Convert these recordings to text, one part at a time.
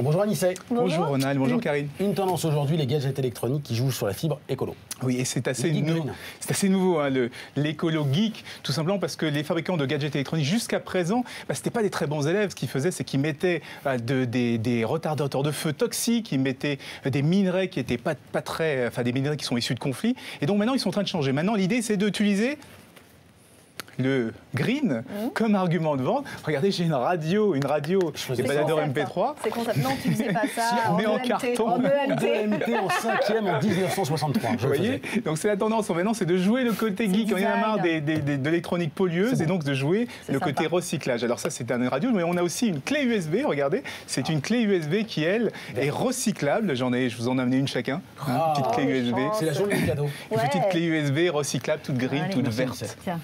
Bonjour Anissé. Bonjour Ronald, bonjour Karine. Une tendance aujourd'hui, les gadgets électroniques qui jouent sur la fibre écolo. Oui, et c'est assez nouveau, hein, l'écolo geek, tout simplement parce que les fabricants de gadgets électroniques jusqu'à présent, ce n'étaient pas des très bons élèves. Ce qu'ils faisaient, c'est qu'ils mettaient des retardateurs de feu toxiques, ils mettaient des minerais qui étaient pas très, enfin des minerais qui sont issus de conflits. Et donc maintenant, ils sont en train de changer. Maintenant, l'idée, c'est d'utiliser le green comme argument de vente. Regardez, j'ai une radio, des baladeurs MP3. C'est concept. Non, tu faisais pas ça. Mais en carton. En EMT. EMT en 5e en 1963. Vous voyez, donc c'est la tendance maintenant, c'est de jouer le côté geek. On en a marre de l'électronique pollueuse et donc de jouer le côté recyclage. Alors ça, c'est une radio, mais on a aussi une clé USB. Regardez, c'est une clé USB qui, elle, est recyclable. Je vous en ai amené une chacun. Une petite clé USB. C'est la journée du cadeau. Une petite clé USB recyclable, toute green, toute verte. Tiens.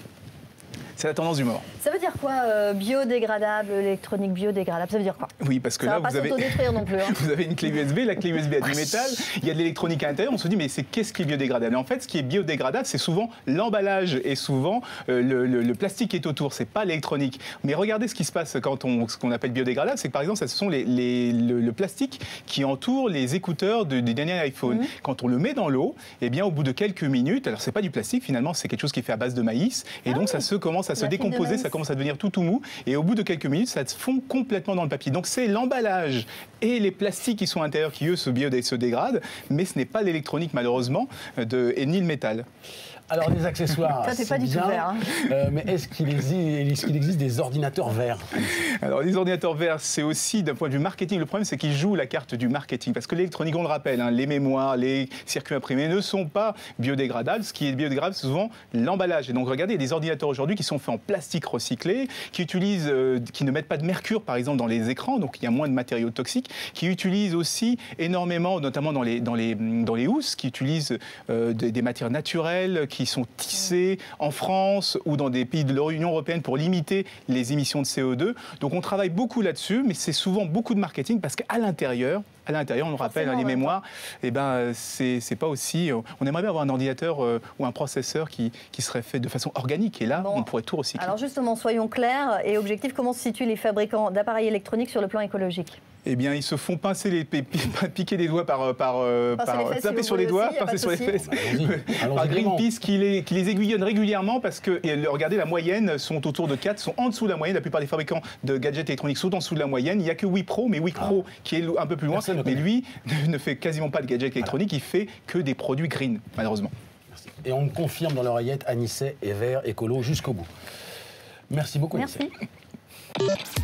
C'est la tendance du moment. Ça veut dire quoi, biodégradable, électronique biodégradable? Ça veut dire quoi? Oui, parce que ça là, va pas s'autodétruire non plus. Hein. Vous avez une clé USB, la clé USB a du métal, il y a de l'électronique à l'intérieur, on se dit, mais qu'est-ce qui est biodégradable? Et en fait, ce qui est biodégradable, c'est souvent l'emballage et souvent le plastique qui est autour, c'est pas l'électronique. Mais regardez ce qui se passe quand ce qu'on appelle biodégradable, c'est que par exemple, ce sont le plastique qui entoure les écouteurs du dernier iPhone. Quand on le met dans l'eau, eh bien, au bout de quelques minutes, alors c'est pas du plastique finalement, c'est quelque chose qui est fait à base de maïs, et donc ça commence à se décomposer, ça commence à devenir tout mou, et au bout de quelques minutes, ça se fond complètement dans le papier. Donc c'est l'emballage et les plastiques qui sont à l'intérieur qui, eux, se dégradent, mais ce n'est pas l'électronique, malheureusement, et ni le métal. Alors, les accessoires, c'est pas du tout vert. Hein. Mais est-ce qu'il existe des ordinateurs verts? Alors, les ordinateurs verts, c'est aussi d'un point de vue marketing. Le problème, c'est qu'ils jouent la carte du marketing. Parce que l'électronique, on le rappelle, hein, les mémoires, les circuits imprimés ne sont pas biodégradables. Ce qui est biodégradable, c'est souvent l'emballage. Et donc, regardez, il y a des ordinateurs aujourd'hui qui sont faits en plastique recyclé, qui ne mettent pas de mercure, par exemple, dans les écrans. Donc, il y a moins de matériaux toxiques. Qui utilisent aussi énormément, notamment dans les housses, qui utilisent des matières naturelles, qui sont tissés en France ou dans des pays de l'Union européenne pour limiter les émissions de CO2. Donc on travaille beaucoup là-dessus, mais c'est souvent beaucoup de marketing parce qu'à l'intérieur, on nous rappelle, les mémoires, eh ben, c'est pas aussi... On aimerait bien avoir un ordinateur ou un processeur qui serait fait de façon organique. Et là, on pourrait tout recycler. Alors justement, soyons clairs et objectifs, comment se situent les fabricants d'appareils électroniques sur le plan écologique? Eh bien, ils se font piquer des doigts taper sur les doigts, passer sur les fesses, par Greenpeace qui les aiguillonne régulièrement parce que, regardez, la moyenne sont autour de 4, sont en dessous de la moyenne. La plupart des fabricants de gadgets électroniques sont en dessous de la moyenne. Il n'y a que Wipro, mais Wipro qui est un peu plus loin. Mais lui ne fait quasiment pas de gadgets électroniques, il fait que des produits green, malheureusement. Merci. Et on confirme dans l'oreillette, Anissé est vert, écolo jusqu'au bout. Merci beaucoup, Anissé. Merci.